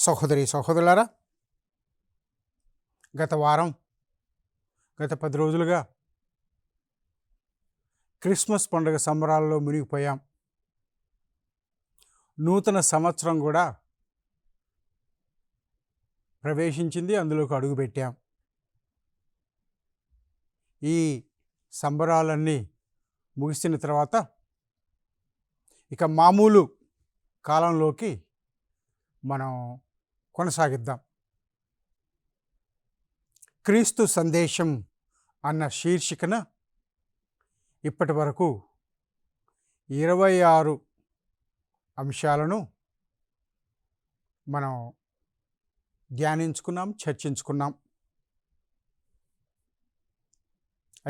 సహోదరులారా, గత 10 రోజులుగా క్రిస్మస్ పండుగ సంబరాల్లో మునిగిపోయాం. నూతన సంవత్సరం కూడా ప్రవేశించింది, అందులోకి అడుగుపెట్టాం. ఈ సంబరాలన్నీ ముగిసిన తర్వాత ఇక మామూలు కాలంలోకి మనం కొనసాగిద్దాం. క్రీస్తు సందేశం అన్న శీర్షికన ఇప్పటి వరకు 26 అంశాలను మనం ధ్యానించుకున్నాం, చర్చించుకున్నాం.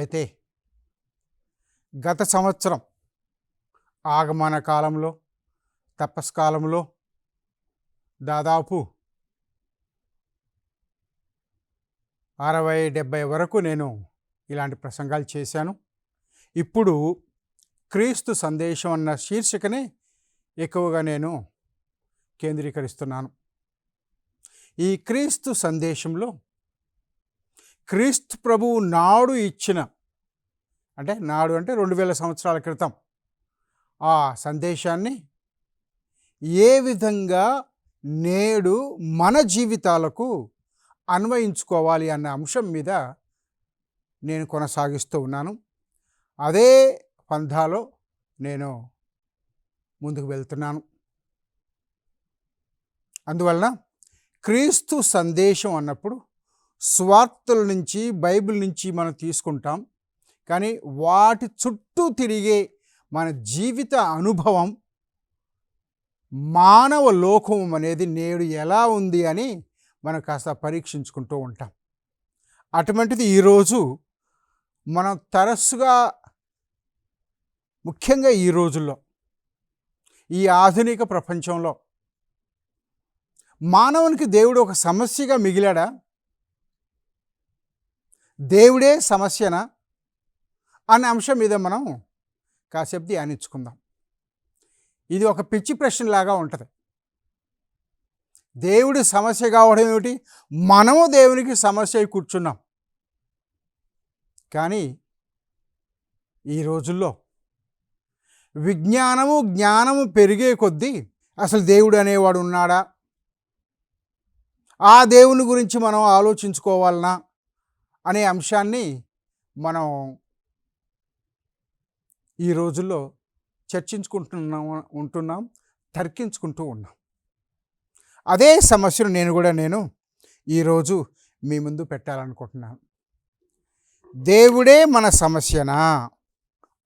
అయితే గత సంవత్సరం ఆగమన కాలంలో, తపస్కాలంలో దాదాపు 60-70 వరకు నేను ఇలాంటి ప్రసంగాలు చేశాను. ఇప్పుడు క్రీస్తు సందేశం అన్న శీర్షికనే ఎక్కువగా నేను కేంద్రీకరిస్తున్నాను. ఈ క్రీస్తు సందేశంలో క్రీస్తు ప్రభువు నాడు ఇచ్చిన, నాడు అంటే 2000 సంవత్సరాల క్రితం ఆ సందేశాన్ని ఏ విధంగా నేడు మన జీవితాలకు అన్వయించుకోవాలి అన్న అంశం మీద నేను కొనసాగిస్తూ ఉన్నాను. అదే పంథాలో నేను ముందుకు వెళ్తున్నాను. అందువలన క్రీస్తు సందేశం అన్నప్పుడు స్వార్థల నుంచి, బైబిల్ నుంచి మనం తీసుకుంటాం. కానీ వాటి చుట్టూ తిరిగే మన జీవిత అనుభవం, మానవ లోకం అనేది నేడు ఎలా ఉంది అని మనం కాస్త పరీక్షించుకుంటూ ఉంటాం. అటువంటిది ఈరోజు మనం తరచుగా, ముఖ్యంగా ఈ రోజుల్లో, ఈ ఆధునిక ప్రపంచంలో మానవునికి దేవుడు ఒక సమస్యగా మిగిలాడా? దేవుడే సమస్యనా అనే అంశం మీద మనం కాసేపు ధ్యానించుకుందాం. ఇది ఒక పిచ్చి ప్రశ్నలాగా ఉంటుంది. దేవుడి సమస్య కావడం ఏమిటి? మనము దేవునికి సమస్య అయి కూర్చున్నాం. కానీ ఈ రోజుల్లో విజ్ఞానము, జ్ఞానము పెరిగే కొద్దీ అసలు దేవుడు అనేవాడు ఉన్నాడా, ఆ దేవుని గురించి మనం ఆలోచించుకోవాలనా అనే అంశాన్ని మనం ఈ రోజుల్లో చర్చించుకుంటున్నాం, తర్కించుకుంటూ ఉన్నాం. అదే సమస్యను నేను ఈరోజు మీ ముందు పెట్టాలనుకుంటున్నాను. దేవుడే మన సమస్యనా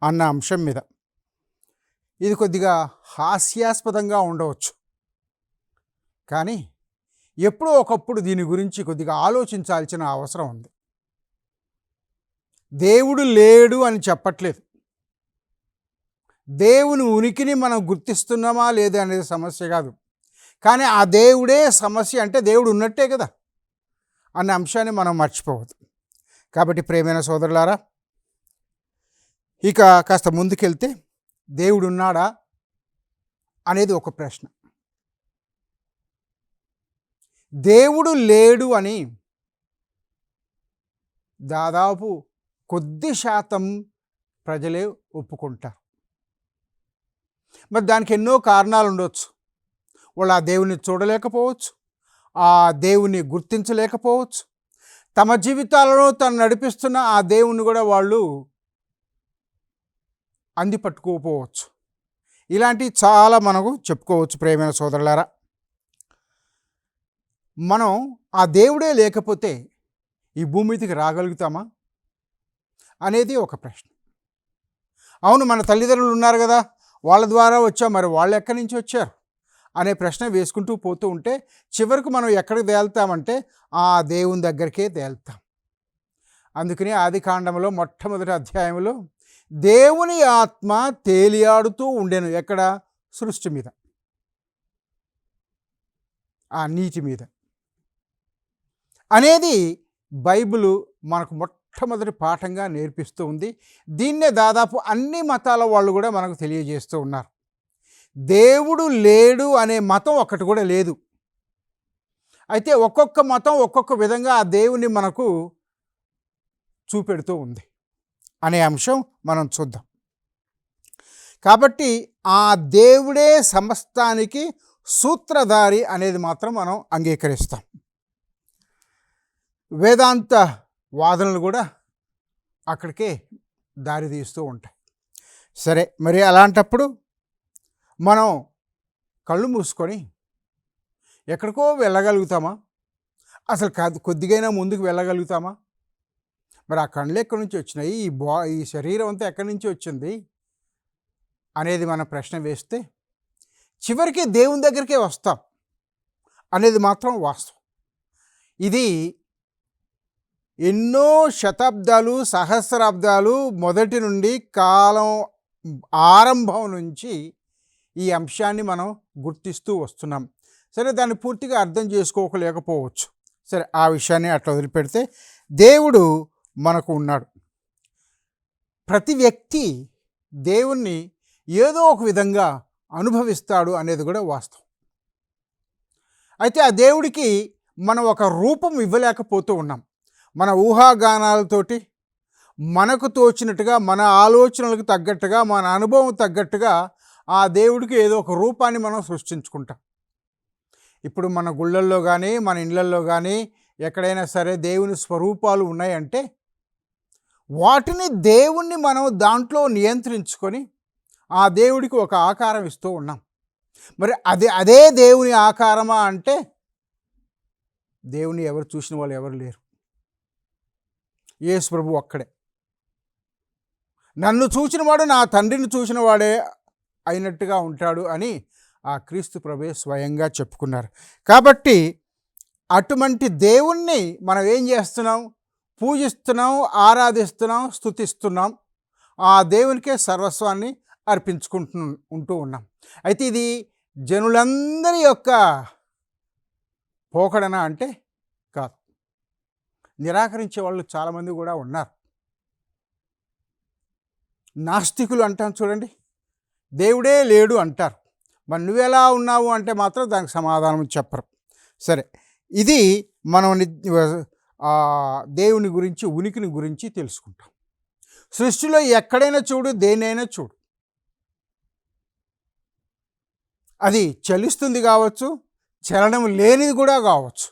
అన్న అంశం మీద. ఇది కొద్దిగా హాస్యాస్పదంగా ఉండవచ్చు, కానీ ఎప్పుడో ఒకప్పుడు దీని గురించి కొద్దిగా ఆలోచించాల్సిన అవసరం ఉంది. దేవుడు లేడు అని చెప్పట్లేదు. దేవుని ఉనికిని మనం గుర్తిస్తున్నామా లేదా అనేది సమస్య కాదు. కానీ ఆ దేవుడే సమస్య అంటే దేవుడు ఉన్నట్టే కదా అనే అంశాన్ని మనం మర్చిపోవద్దు. కాబట్టి ప్రియమైన సోదరులారా, ఇక కాస్త ముందుకెళ్తే దేవుడు ఉన్నాడా అనేది ఒక ప్రశ్న. దేవుడు లేడు అని దాదాపు కొద్ది శాతం ప్రజలే ఒప్పుకుంటారు. మరి దానికి ఎన్నో కారణాలు ఉండవచ్చు. వాళ్ళు ఆ దేవుని చూడలేకపోవచ్చు, ఆ దేవుని గుర్తించలేకపోవచ్చు, తమ జీవితాలలో తను నడిపిస్తున్న ఆ దేవుని కూడా వాళ్ళు అందిపట్టుకోకపోవచ్చు. ఇలాంటివి చాలా మనకు చెప్పుకోవచ్చు. ప్రియమైన సోదరులారా, మనం ఆ దేవుడే లేకపోతే ఈ భూమి మీదకి రాగలుగుతామా అనేది ఒక ప్రశ్న. అవును, మన తల్లిదండ్రులు ఉన్నారు కదా, వాళ్ళ ద్వారా వచ్చాం, మరి వాళ్ళు ఎక్కడి నుంచి వచ్చారు అనే ప్రశ్న వేసుకుంటూ పోతూ ఉంటే చివరికి మనం ఎక్కడికి తేలుతామంటే ఆ దేవుని దగ్గరికే తేలుతాం. అందుకని ఆదికాండంలో మొట్టమొదటి అధ్యాయంలో దేవుని ఆత్మ తేలియాడుతూ ఉండెను. ఎక్కడ? సృష్టి మీద, ఆ నీటి మీద అనేది బైబిలు మనకు మొట్టమొదటి పాఠంగా నేర్పిస్తూ ఉంది. దీన్నే దాదాపు అన్ని మతాల వాళ్ళు కూడా మనకు తెలియజేస్తూ ఉన్నారు. దేవుడు లేడు అనే మతం ఒక్కటి కూడా లేదు. అయితే ఒక్కొక్క మతం ఒక్కొక్క విధంగా ఆ దేవుని మనకు చూపెడుతూ ఉంది అనే అంశం మనం చూద్దాం. కాబట్టి ఆ దేవుడే సమస్తానికి సూత్రధారి అనేది మాత్రం మనం అంగీకరిస్తాం. వేదాంత వాదనలు కూడా అక్కడికే దారి తీస్తూ ఉంటాయి. సరే, మరి అలాంటప్పుడు మనం కళ్ళు మూసుకొని ఎక్కడికో వెళ్ళగలుగుతామా? అసలు కొద్దిగైనా ముందుకు వెళ్ళగలుగుతామా? మరి ఆ కళ్ళు ఎక్కడి నుంచి వచ్చినాయి, ఈ శరీరం అంతా ఎక్కడి నుంచి వచ్చింది అనేది మన ప్రశ్న వేస్తే చివరికి దేవుని దగ్గరికే వస్తాం అనేది మాత్రం వాస్తవం. ఇది ఎన్నో శతాబ్దాలు, సహస్రాబ్దాలు మొదటి నుండి కాలం ఆరంభం నుంచి ఈ అంశాన్ని మనం గుర్తిస్తూ వస్తున్నాం. సరే, దాన్ని పూర్తిగా అర్థం చేసుకోలేకపోవచ్చు. సరే, ఆ విషయాన్ని అట్లా వదిలిపెడితే దేవుడు మనకు ఉన్నాడు. ప్రతి వ్యక్తి దేవుణ్ణి ఏదో ఒక విధంగా అనుభవిస్తాడు అనేది కూడా వాస్తవం. అయితే ఆ దేవుడికి మనం ఒక రూపం ఇవ్వలేకపోతూ ఉన్నాం. మన ఊహాగానాలతోటి మనకు తోచినట్టుగా, మన ఆలోచనలకు తగ్గట్టుగా, మన అనుభవం తగ్గట్టుగా ఆ దేవుడికి ఏదో ఒక రూపాన్ని మనం సృష్టించుకుంటాం. ఇప్పుడు మన గుళ్ళల్లో కానీ, మన ఇళ్ళల్లో కానీ ఎక్కడైనా సరే దేవుని స్వరూపాలు ఉన్నాయంటే వాటిని, దేవుణ్ణి మనం దాంట్లో నియంత్రించుకొని ఆ దేవుడికి ఒక ఆకారం ఇస్తూ ఉన్నాం. మరి అదే దేవుని ఆకారమా అంటే దేవుని ఎవరు చూసిన వాళ్ళు ఎవరు లేరు. యేసు ప్రభు ఒక్కడే. నన్ను చూసినవాడు నా తండ్రిని చూసిన వాడే అయినట్టుగా ఉంటాడు అని ఆ క్రీస్తు ప్రభువే స్వయంగా చెప్పుకున్నారు. కాబట్టి అటువంటి దేవుణ్ణి మనం ఏం చేస్తున్నాం? పూజిస్తున్నాం, ఆరాధిస్తున్నాం, స్తుతిస్తున్నాం. ఆ దేవునికే సర్వస్వాన్ని ఉంటూ ఉన్నాం. అయితే ఇది జనులందరి యొక్క పోకడన అంటే కాదు. నిరాకరించే వాళ్ళు చాలామంది కూడా ఉన్నారు. నాస్తికులు అంటాం చూడండి, దేవుడే లేడు అంటారు. మరి నువ్వెలా ఉన్నావు అంటే మాత్రం దానికి సమాధానం చెప్పరు. సరే, ఇది మనం దేవుని గురించి, ఉనికిని గురించి తెలుసుకుంటాం. సృష్టిలో ఎక్కడైనా చూడు, దేన్నైనా చూడు, అది చలిస్తుంది కావచ్చు, చలనం లేనిది కూడా కావచ్చు.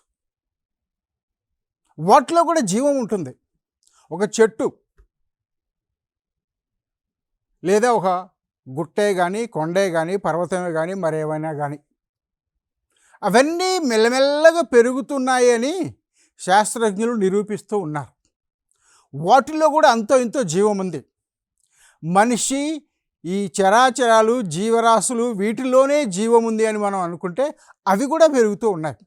వాటిలో కూడా జీవం ఉంటుంది. ఒక చెట్టు లేదా ఒక గుట్టే కానీ, కొండే కానీ, పర్వతమే కానీ, మరేమైనా కానీ అవన్నీ మెల్లమెల్లగా పెరుగుతున్నాయి అని శాస్త్రజ్ఞులు నిరూపిస్తూ ఉన్నారు. వాటిల్లో కూడా అంతో ఇంతో జీవం ఉంది. మనిషి, ఈ చరాచరాలు, జీవరాశులు, వీటిలోనే జీవం ఉంది అని మనం అనుకుంటే అవి కూడా పెరుగుతూ ఉన్నాయి.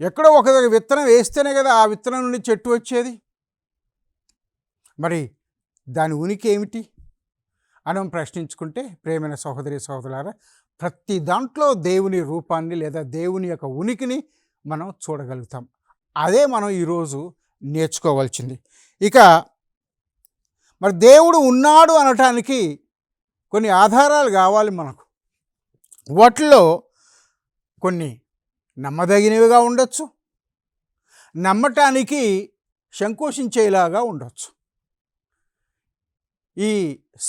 ఎక్కడో ఒక విత్తనం వేస్తేనే కదా ఆ విత్తనం నుండి చెట్టు వచ్చేది. మరి దాని ఉనికి ఏమిటి అని ప్రశ్నించుకుంటే, ప్రేమైన సహోదరి సహోదరులారా, ప్రతి దాంట్లో దేవుని రూపాన్ని లేదా దేవుని యొక్క ఉనికిని మనం చూడగలుగుతాం. అదే మనం ఈరోజు నేర్చుకోవాల్సింది. ఇక మరి దేవుడు ఉన్నాడు అనటానికి కొన్ని ఆధారాలు కావాలి మనకు. వాటిల్లో కొన్ని నమ్మదగినవిగా ఉండొచ్చు, నమ్మటానికి సంకోచించేలాగా ఉండొచ్చు. ఈ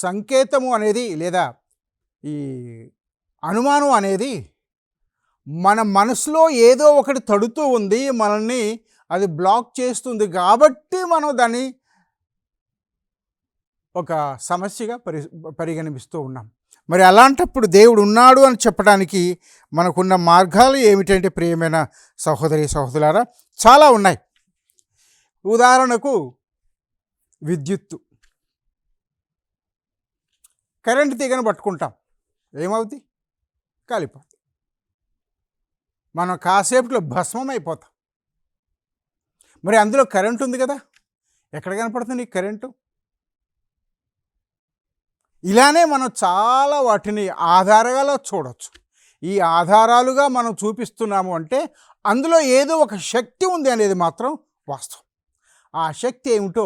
సంకేతము అనేది లేదా ఈ అనుమానం అనేది మన మనసులో ఏదో ఒకటి తడుతూ ఉంది, మనల్ని అది బ్లాక్ చేస్తుంది. కాబట్టి మనం దాన్ని ఒక సమస్యగా పరిగణిస్తూ ఉన్నాం. మరి అలాంటప్పుడు దేవుడు ఉన్నాడు అని చెప్పడానికి మనకున్న మార్గాలు ఏమిటంటే, ప్రియమైన సహోదరి సహోదరులారా, చాలా ఉన్నాయి. ఉదాహరణకు విద్యుత్తు. కరెంటు తీగను పట్టుకుంటాం, ఏమవుతుంది? కాలిపోతుంది. మనం కాసేపులో భస్మం అయిపోతాం. మరి అందులో కరెంటు ఉంది కదా, ఎక్కడ కనపడుతుంది ఈ కరెంటు? ఇలానే మనం చాలా వాటిని ఆధారాలుగా చూడవచ్చు. ఈ ఆధారాలుగా మనం చూపిస్తున్నాము అంటే అందులో ఏదో ఒక శక్తి ఉంది అనేది మాత్రం వాస్తవం. ఆ శక్తి ఏమిటో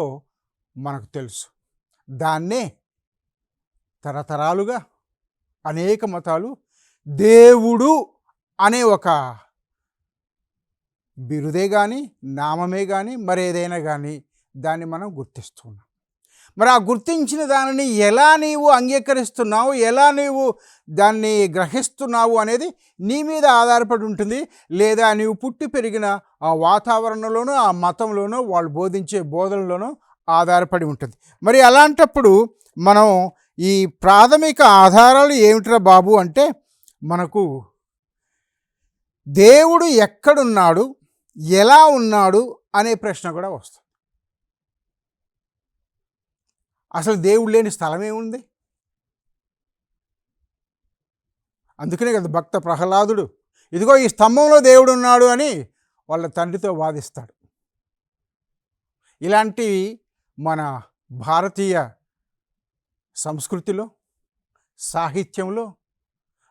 మనకు తెలుసు. దాన్నే తరతరాలుగా అనేక మతాలు దేవుడు అనే ఒక బిరుదే కానీ, నామమే కానీ, మరేదైనా కానీ దాన్ని మనం గుర్తిస్తున్నాం. మరి ఆ గుర్తించిన దానిని ఎలా నీవు అంగీకరిస్తున్నావు, ఎలా నీవు దాన్ని గ్రహిస్తున్నావు అనేది నీ మీద ఆధారపడి ఉంటుంది. లేదా నీవు పుట్టి పెరిగిన ఆ వాతావరణంలోనూ, ఆ మతంలోనూ, వాళ్ళు బోధించే బోధనలోనూ ఆధారపడి ఉంటుంది. మరి అలాంటప్పుడు మనం ఈ ప్రాథమిక ఆధారాలు ఏమిట్రా బాబు అంటే, మనకు దేవుడు ఎక్కడున్నాడు, ఎలా ఉన్నాడు అనే ప్రశ్న కూడా వస్తుంది. అసలు దేవుడు లేని స్థలం ఏముంది? అందుకనే కదా భక్త ప్రహ్లాదుడు ఇదిగో ఈ స్తంభంలో దేవుడు ఉన్నాడు అని వాళ్ళ తండ్రితో వాదిస్తాడు. ఇలాంటివి మన భారతీయ సంస్కృతిలో, సాహిత్యంలో,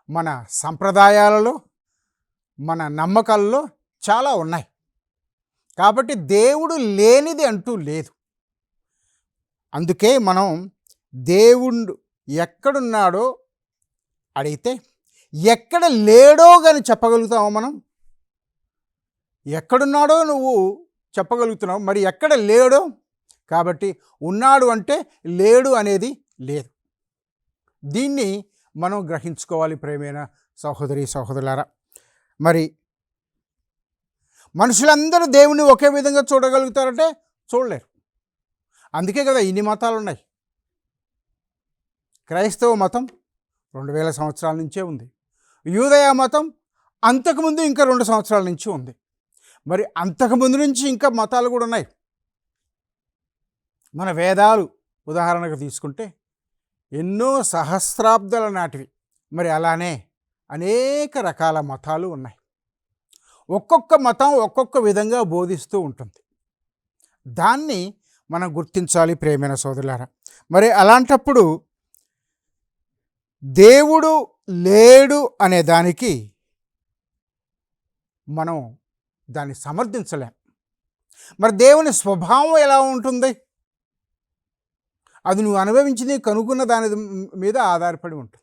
మన సంప్రదాయాలలో, మన నమ్మకాల్లో చాలా ఉన్నాయి. కాబట్టి దేవుడు లేనిది అంటూ లేదు. అందుకే మనం దేవుడు ఎక్కడున్నాడో అడిగితే ఎక్కడ లేడో కానీ చెప్పగలుగుతామో మనం? ఎక్కడున్నాడో నువ్వు చెప్పగలుగుతున్నావు, మరి ఎక్కడ లేడో? కాబట్టి ఉన్నాడు అంటే లేడు అనేది లేదు. దీన్ని మనం గ్రహించుకోవాలి ప్రేమైన సహోదరి సహోదరులారా. మరి మనుషులందరూ దేవుణ్ణి ఒకే విధంగా చూడగలుగుతారంటే చూడలేరు. అందుకే కదా ఇన్ని మతాలు ఉన్నాయి. క్రైస్తవ మతం 2000 సంవత్సరాల నుంచే ఉంది. యూదయ మతం అంతకుముందు ఇంకా 2 సంవత్సరాల నుంచి ఉంది. మరి అంతకుముందు నుంచి ఇంకా మతాలు కూడా ఉన్నాయి. మన వేదాలు ఉదాహరణకు తీసుకుంటే ఎన్నో సహస్రాబ్దాల నాటివి. మరి అలానే అనేక రకాల మతాలు ఉన్నాయి. ఒక్కొక్క మతం ఒక్కొక్క విధంగా బోధిస్తూ ఉంటుంది. దాన్ని మనం గుర్తించాలి ప్రేమైన సోదరులారా. మరి అలాంటప్పుడు దేవుడు లేడు అనే దానికి మనం దాన్ని సమర్థించలేం. మరి దేవుని స్వభావం ఎలా ఉంటుంది? అది నువ్వు అనుభవించింది కనుక్కున్న దాని మీద ఆధారపడి ఉంటుంది.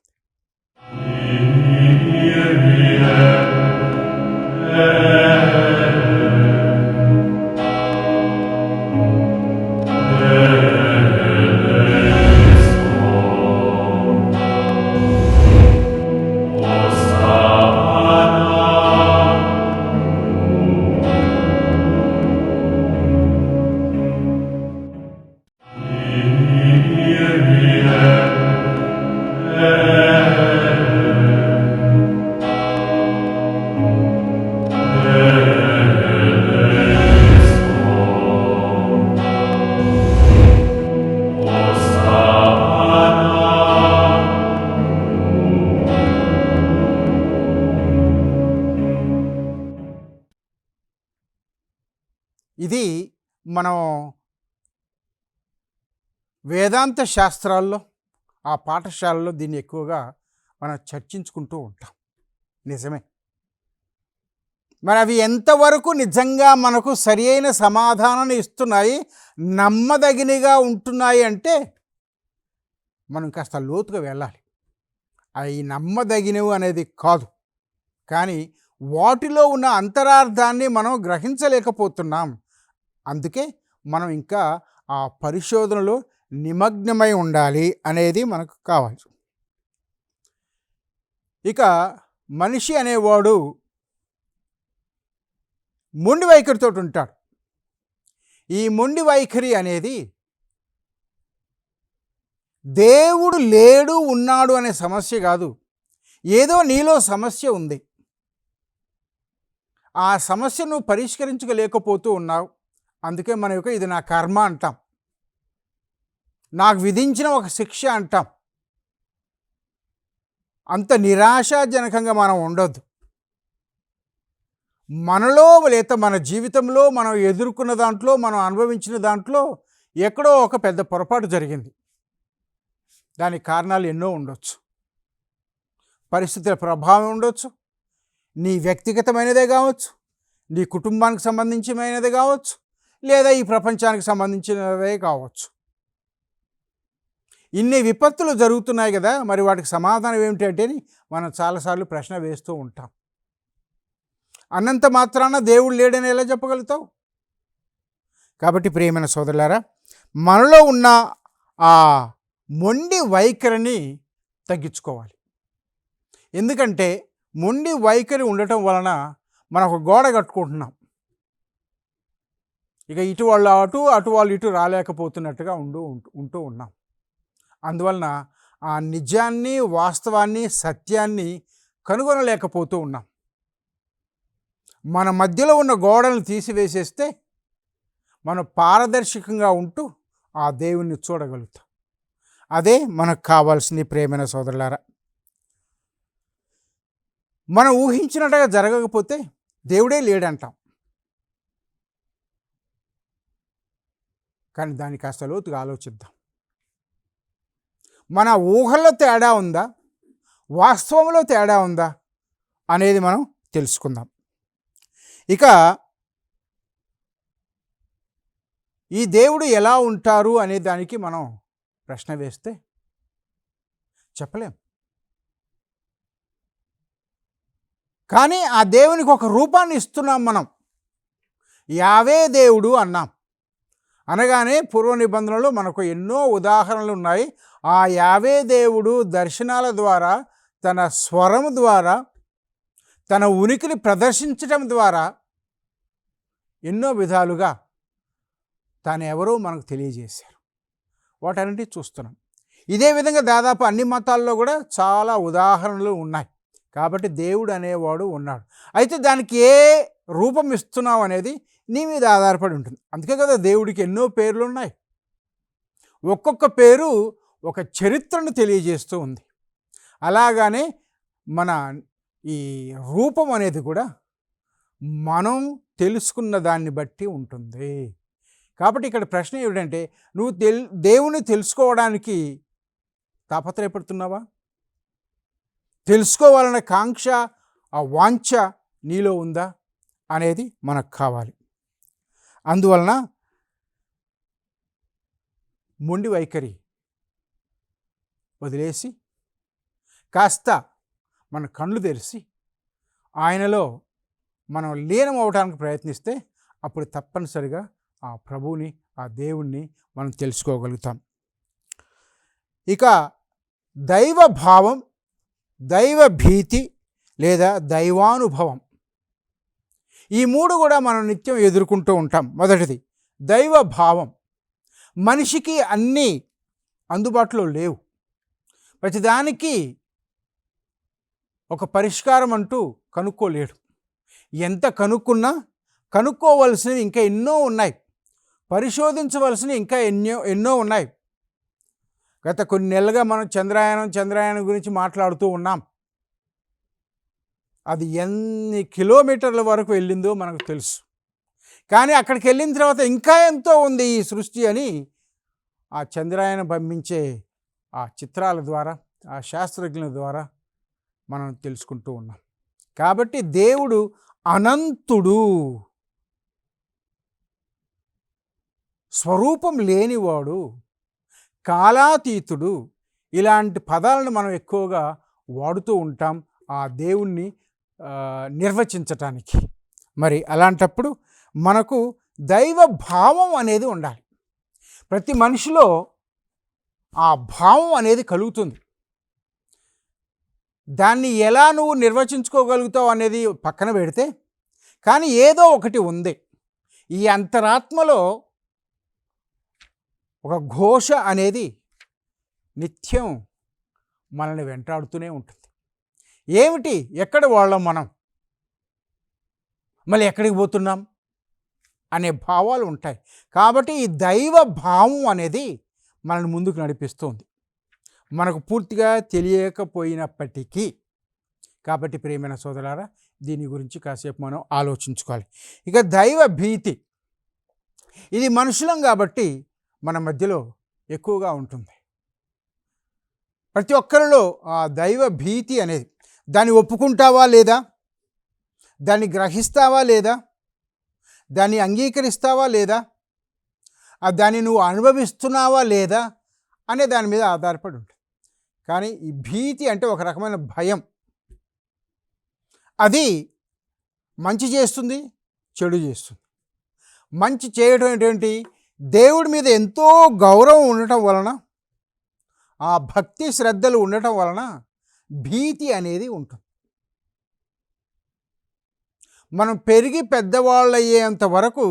ఇది మనం వేదాంత శాస్త్రాల్లో, ఆ పాఠశాలలో దీన్ని ఎక్కువగా మనం చర్చించుకుంటూ ఉంటాం. నిజమే. మరి అవి ఎంతవరకు నిజంగా మనకు సరి అయిన సమాధానాన్ని ఇస్తున్నాయి, నమ్మదగినగా ఉంటున్నాయి అంటే మనం కాస్త లోతుగా వెళ్ళాలి. అవి నమ్మదగినవి అనేది కాదు, కానీ వాటిలో ఉన్న అంతరార్థాన్ని మనం గ్రహించలేకపోతున్నాం. అందుకే మనం ఇంకా ఆ పరిశోధనలో నిమగ్నమై ఉండాలి అనేది మనకు కావాలి. ఇక మనిషి అనేవాడు మొండి వైఖరితో ఉంటాడు. ఈ మొండి వైఖరి అనేది దేవుడు లేడు ఉన్నాడు అనే సమస్య కాదు. ఏదో నీలో సమస్య ఉంది. ఆ సమస్య నువ్వు పరిష్కరించలేకపోతూ ఉన్నావు. అందుకే మన యొక్క ఇది నా కర్మ అంటాం, నాకు విధించిన ఒక శిక్ష అంటాం. అంత నిరాశాజనకంగా మనం ఉండొద్దు. మనలో లేదా మన జీవితంలో మనం ఎదుర్కొన్న దాంట్లో, మనం అనుభవించిన దాంట్లో ఎక్కడో ఒక పెద్ద పొరపాటు జరిగింది. దానికి కారణాలు ఎన్నో ఉండొచ్చు. పరిస్థితుల ప్రభావం ఉండొచ్చు, నీ వ్యక్తిగతమైనదే కావచ్చు, నీ కుటుంబానికి సంబంధించినదే కావచ్చు, లేదా ఈ ప్రపంచానికి సంబంధించినదే కావచ్చు. ఇన్ని విపత్తులు జరుగుతున్నాయి కదా, మరి వాటికి సమాధానం ఏమిటంటే మనం చాలాసార్లు ప్రశ్న వేస్తూ ఉంటాం. అన్నంత మాత్రాన దేవుడు లేడని ఎలా చెప్పగలుగుతావు? కాబట్టి ప్రియమైన సోదరులారా, మనలో ఉన్న ఆ మొండి వైఖరిని తగ్గించుకోవాలి. ఎందుకంటే మొండి వైఖరి ఉండటం వలన మనం ఒక గోడ కట్టుకుంటున్నాం. ఇక ఇటు వాళ్ళు అటు వాళ్ళు ఇటు రాలేకపోతున్నట్టుగా ఉంటూ ఉన్నాం. అందువలన ఆ నిజాన్ని, వాస్తవాన్ని, సత్యాన్ని కనుగొనలేకపోతూ ఉన్నాం. మన మధ్యలో ఉన్న గోడలను తీసివేసేస్తే మనం పారదర్శకంగా ఉంటూ ఆ దేవుణ్ణి చూడగలుగుతాం. అదే మనకు కావాల్సింది ప్రియమైన సోదరులారా. మనం ఊహించినట్టుగా జరగకపోతే దేవుడే లేడంటాం. కానీ దాన్ని కాస్త లోతుగా ఆలోచిద్దాం. మన ఊహల్లో తేడా ఉందా, వాస్తవంలో తేడా ఉందా అనేది మనం తెలుసుకుందాం. ఇక ఈ దేవుడు ఎలా ఉంటారు అనే దానికి మనం ప్రశ్న వేస్తే చెప్పలేం. కానీ ఆ దేవునికి ఒక రూపాన్ని ఇస్తున్నాం మనం. యావే దేవుడు అన్నాం. అనగానే పూర్వ నిబంధనలో మనకు ఎన్నో ఉదాహరణలు ఉన్నాయి. ఆ యావే దేవుడు దర్శనాల ద్వారా, తన స్వరం ద్వారా, తన ఉనికిని ప్రదర్శించడం ద్వారా ఎన్నో విధాలుగా తాను ఎవరో మనకు తెలియజేశారు. వాటన్నిటి చూస్తున్నాం. ఇదే విధంగా దాదాపు అన్ని మతాల్లో కూడా చాలా ఉదాహరణలు ఉన్నాయి. కాబట్టి దేవుడు అనేవాడు ఉన్నాడు. అయితే దానికి ఏ రూపం ఇస్తున్నావు అనేది నీ మీద ఆధారపడి ఉంటుంది. అందుకే కదా దేవుడికి ఎన్నో పేర్లు ఉన్నాయి. ఒక్కొక్క పేరు ఒక చరిత్రను తెలియజేస్తూ ఉంది. అలాగానే మన ఈ రూపం అనేది కూడా మనం తెలుసుకున్న దాన్ని బట్టి ఉంటుంది. కాబట్టి ఇక్కడ ప్రశ్న ఏమిటంటే, నువ్వు దేవుని తెలుసుకోవడానికి తాపత్రయపడుతున్నావా? తెలుసుకోవాలనే కాంక్ష, ఆ వాంఛ నీలో ఉందా అనేది మనకు కావాలి. అందువలన మొండి వైఖరి వదిలేసి కాస్త మన కళ్ళు తెరిచి ఆయనలో మనం లీనం అవడానికి ప్రయత్నిస్తే అప్పుడు తప్పనిసరిగా ఆ ప్రభువుని, ఆ దేవుణ్ణి మనం తెలుసుకోగలుగుతాం. ఇక దైవ భావం, దైవ భీతి లేదా దైవానుభవం, ఈ మూడు కూడా మనం నిత్యం ఎదుర్కొంటూ ఉంటాం. మొదటిది దైవ భావం. మనిషికి అన్నీ అందుబాటులో లేవు. ప్రతిదానికి ఒక పరిష్కారం అంటూ కనుక్కోలేడు. ఎంత కనుక్కున్నా కనుక్కోవలసినవి ఇంకా ఎన్నో ఉన్నాయి. పరిశోధించవలసినవి ఇంకా ఎన్నో ఉన్నాయి. గత కొన్ని నెలలుగా మనం చంద్రయానం గురించి మాట్లాడుతూ ఉన్నాం. అది ఎన్ని కిలోమీటర్ల వరకు వెళ్ళిందో మనకు తెలుసు. కానీ అక్కడికి వెళ్ళిన తర్వాత ఇంకా ఎంతో ఉంది ఈ సృష్టి అని ఆ చంద్రయానం పంపించే ఆ చిత్రాల ద్వారా, ఆ శాస్త్రజ్ఞుల ద్వారా మనం తెలుసుకుంటూ ఉన్నాం. కాబట్టి దేవుడు అనంతుడు, స్వరూపం లేనివాడు, కాలాతీతుడు, ఇలాంటి పదాలను మనం ఎక్కువగా వాడుతూ ఉంటాం ఆ దేవుణ్ణి నిర్వచించటానికి. మరి అలాంటప్పుడు మనకు దైవ భావం అనేది ఉండాలి. ప్రతి మనిషిలో ఆ భావం అనేది కలుగుతుంది. దాన్ని ఎలా నువ్వు నిర్వచించుకోగలుగుతావు అనేది పక్కన పెడితే, కానీ ఏదో ఒకటి ఉంది. ఈ అంతరాత్మలో ఒక ఘోష అనేది నిత్యం మనల్ని వెంటాడుతూనే ఉంటుంది. ఏమిటి, ఎక్కడ వాళ్ళం మనం, మళ్ళీ ఎక్కడికి పోతున్నాం అనే భావాలు ఉంటాయి. కాబట్టి ఈ దైవ భావం అనేది మనల్ని ముందుకు నడిపిస్తుంది, మనకు పూర్తిగా తెలియకపోయినప్పటికీ. కాబట్టి ప్రియమైన సోదరులారా, దీని గురించి కాసేపు మనం ఆలోచించుకోవాలి. ఇక దైవ భీతి, ఇది మనుషులం కాబట్టి మన మధ్యలో ఎక్కువగా ఉంటుంది. ప్రతి ఒక్కరిలో ఆ దైవ భీతి అనేది, దాన్ని ఒప్పుకుంటావా లేదా, దాన్ని గ్రహిస్తావా లేదా, దాన్ని అంగీకరిస్తావా లేదా, దాన్ని నువ్వు అనుభవిస్తున్నావా లేదా అనే దాని మీద ఆధారపడి ఉంటుంది. కానీ ఈ భీతి అంటే ఒక రకమైన భయం. అది మంచి చేస్తుంది, చెడు చేస్తుంది. మంచి చేయడం ఏంటంటే దేవుడి మీద ఎంతో గౌరవం ఉండటం వలన, ఆ భక్తి శ్రద్ధలు ఉండటం వలన భీతి అనేది ఉంటుంది. మనం పెరిగి పెద్దవాళ్ళు అయ్యేంత వరకు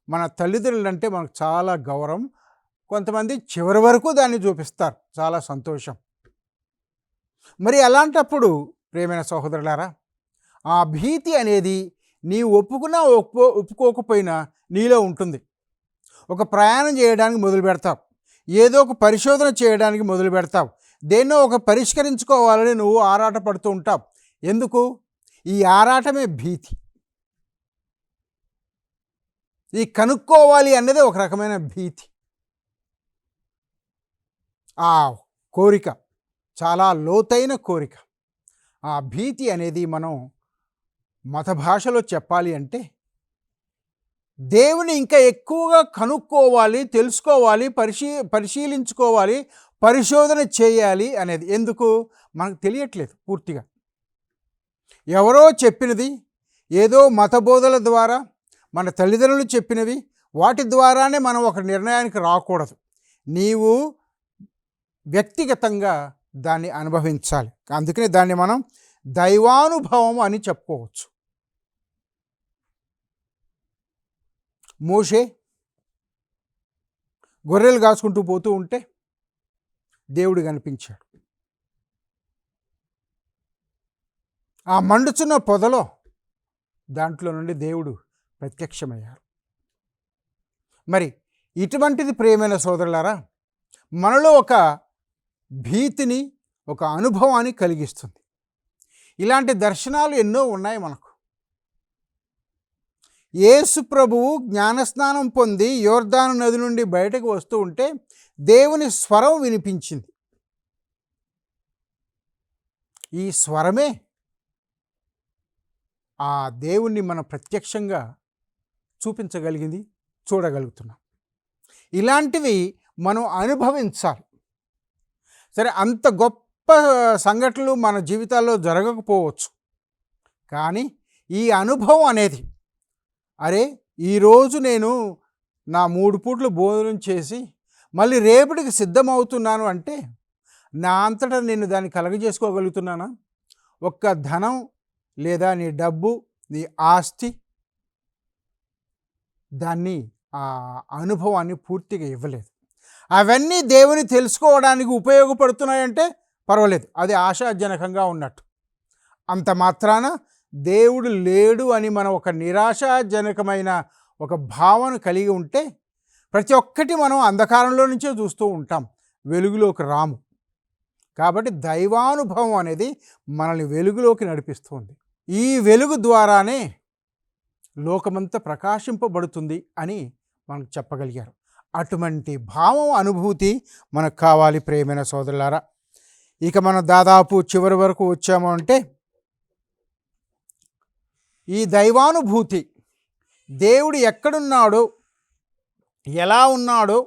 మన తల్లిదండ్రులు అంటే మనకు చాలా గౌరవం. కొంతమంది చివరి వరకు దాన్ని చూపిస్తారు, చాలా సంతోషం. మరి అలాంటప్పుడు ప్రియమైన సహోదరులారా, ఆ భీతి అనేది నీ ఒప్పుకున్నా ఒప్పుకోకపోయినా నీలో ఉంటుంది. ఒక ప్రయాణం చేయడానికి మొదలు పెడతావు, ఏదో ఒక పరిశోధన చేయడానికి మొదలు పెడతావు, దేన్నో ఒక పరిష్కరించుకోవాలని నువ్వు ఆరాట పడుతూ ఉంటావు. ఎందుకు? ఈ ఆరాటమే భీతి. ఈ కనుక్కోవాలి అన్నది ఒక రకమైన భీతి. ఆ కోరిక చాలా లోతైన కోరిక. ఆ భీతి అనేది మనం మత భాషలో చెప్పాలి అంటే దేవుని ఇంకా ఎక్కువగా కనుక్కోవాలి, తెలుసుకోవాలి, పరిశీలించుకోవాలి, పరిశోధన చేయాలి అనేది. ఎందుకు? మనకు తెలియట్లేదు పూర్తిగా. ఎవరో చెప్పినది, ఏదో మత బోధల ద్వారా, మన తల్లిదండ్రులు చెప్పినవి, వాటి ద్వారానే మనం ఒక నిర్ణయానికి రాకూడదు. నీవు వ్యక్తిగతంగా దాన్ని అనుభవించాలి. అందుకనే దాన్ని మనం దైవానుభవం అని చెప్పుకోవచ్చు. మోషే గొర్రెలు కాసుకుంటూ పోతూ ఉంటే దేవుడు కనిపించాడు. ఆ మండుచున్న పొదలో దాంట్లో నుండి దేవుడు ప్రత్యక్షమయ్యారు. మరి ఇటువంటిది ప్రియమైన సోదరులారా, మనలో ఒక భీతిని, ఒక అనుభవాన్ని కలిగిస్తుంది. ఇలాంటి దర్శనాలు ఎన్నో ఉన్నాయి మనకు. యేసు ప్రభువు జ్ఞానస్నానం పొంది యోర్దాను నది నుండి బయటకు వస్తూ ఉంటే దేవుని స్వరం వినిపించింది. ఈ స్వరమే ఆ దేవుణ్ణి మనం ప్రత్యక్షంగా చూపించగలిగింది, చూడగలుగుతున్నాం. ఇలాంటివి మనం అనుభవించాలి. సరే, అంత గొప్ప సంఘటనలు మన జీవితాల్లో జరగకపోవచ్చు, కానీ ఈ అనుభవం అనేది, అరే ఈరోజు నేను నా 3 పూట్లు భోజనం చేసి మళ్ళీ రేపటికి సిద్ధమవుతున్నాను అంటే నా అంతటా నేను దాన్ని కలగజేసుకోగలుగుతున్నానా? ఒక్క ధనం లేదా నీ డబ్బు, నీ ఆస్తి దాన్ని, ఆ అనుభవాన్ని పూర్తిగా ఇవ్వలేదు. అవన్నీ దేవుని తెలుసుకోవడానికి ఉపయోగపడుతున్నాయంటే పర్వాలేదు, అది ఆశాజనకంగా ఉన్నట్టు. అంత మాత్రాన దేవుడు లేడు అని మనం ఒక నిరాశాజనకమైన ఒక భావన కలిగి ఉంటే ప్రతి ఒక్కటి మనం అంధకారంలో నుంచే చూస్తూ ఉంటాం, వెలుగులోకి రాము. కాబట్టి దైవానుభవం అనేది మనల్ని వెలుగులోకి నడిపిస్తుంది. ఈ వెలుగు ద్వారానే లోకమంతా ప్రకాశింపబడుతుంది అని మనకు చెప్పగలిగారు. అటువంటి భావం, అనుభూతి మనకు కావాలి ప్రియమైన సోదరులారా. ఇక మనం దాదాపు చివరి వరకు వచ్చాము అంటే ఈ దైవానుభూతి, దేవుడు ఎక్కడున్నాడో, ఎలా ఉన్నాడో,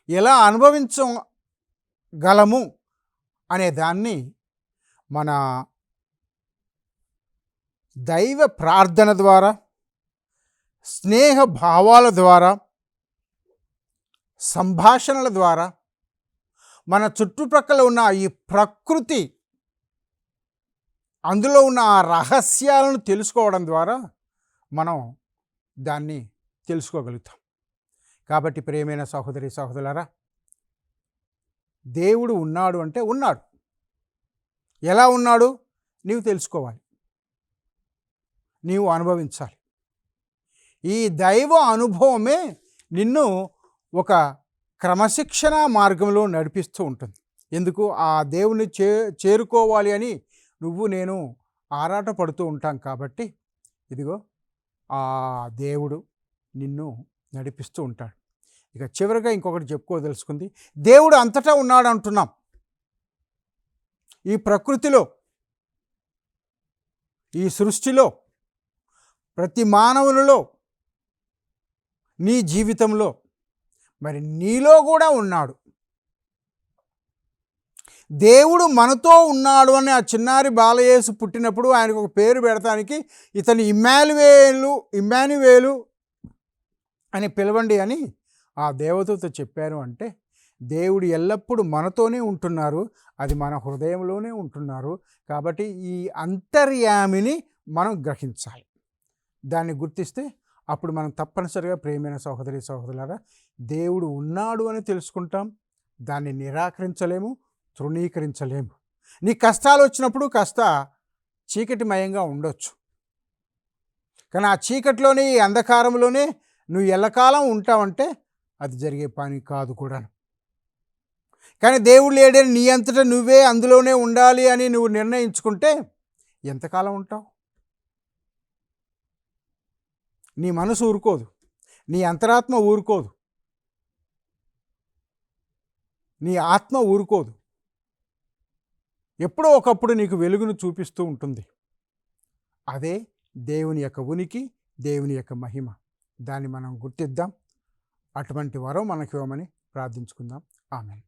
ఎలా అనుభవించగలము అనే దాన్ని మన దైవ ప్రార్థన ద్వారా, స్నేహ భావాల ద్వారా, సంభాషణల ద్వారా, మన చుట్టుప్రక్కల ఉన్న ఈ ప్రకృతి, అందులో ఉన్న ఆ రహస్యాలను తెలుసుకోవడం ద్వారా మనం దాన్ని తెలుసుకోగలుగుతాం. కాబట్టి ప్రియమైన సహోదరి సహోదరులారా, దేవుడు ఉన్నాడు అంటే ఉన్నాడు. ఎలా ఉన్నాడు నీవు తెలుసుకోవాలి, నీవు అనుభవించాలి. ఈ దైవ అనుభవమే నిన్ను ఒక క్రమశిక్షణ మార్గంలో నడిపిస్తూ ఉంటుంది. ఎందుకు? ఆ దేవుని చేరుకోవాలి అని నువ్వు నేను ఆరాట పడుతూ ఉంటాం. కాబట్టి ఇదిగో ఆ దేవుడు నిన్ను నడిపిస్తూ ఉంటాడు. ఇక చివరిగా ఇంకొకటి చెప్పుకోదలుచుకుంది, దేవుడు అంతటా ఉన్నాడు అంటున్నాం. ఈ ప్రకృతిలో, ఈ సృష్టిలో, ప్రతి మానవులలో, నీ జీవితంలో, మరి నీలో కూడా ఉన్నాడు. దేవుడు మనతో ఉన్నాడు అని ఆ చిన్నారి బాలయేసు పుట్టినప్పుడు ఆయనకు ఒక పేరు పెడతానికి ఇతని ఇమ్మానువేలు అని పిలవండి అని ఆ దేవతతో చెప్పారు. అంటే దేవుడు ఎల్లప్పుడూ మనతోనే ఉంటున్నారు, అది మన హృదయంలోనే ఉంటున్నారు. కాబట్టి ఈ అంతర్యామిని మనం గ్రహించాలి. దాన్ని గుర్తిస్తే అప్పుడు మనం తప్పనిసరిగా ప్రియమైన సహోదరి సహోదరులారా దేవుడు ఉన్నాడు అని తెలుసుకుంటాం. దాన్ని నిరాకరించలేము, తృణీకరించలేము. నీ కష్టాలు వచ్చినప్పుడు కాస్త చీకటిమయంగా ఉండొచ్చు, కానీ ఆ చీకటిలోనే ఈ అంధకారంలోనే నువ్వు ఎల్లకాలం ఉంటావంటే అది జరిగే పని కాదు కూడా. కానీ దేవుడు లేడని నీ అంతటా నువ్వే అందులోనే ఉండాలి అని నువ్వు నిర్ణయించుకుంటే ఎంతకాలం ఉంటావు? నీ మనసు ఊరుకోదు, నీ అంతరాత్మ ఊరుకోదు, నీ ఆత్మ ఊరుకోదు. ఎప్పుడో ఒకప్పుడు నీకు వెలుగును చూపిస్తూ ఉంటుంది. అదే దేవుని యొక్క ఉనికి, దేవుని యొక్క మహిమ. దాన్ని మనం గుర్తిద్దాం. అటువంటి వరం మనకి ఇవ్వమని ప్రార్థించుకుందాం. ఆమేన్.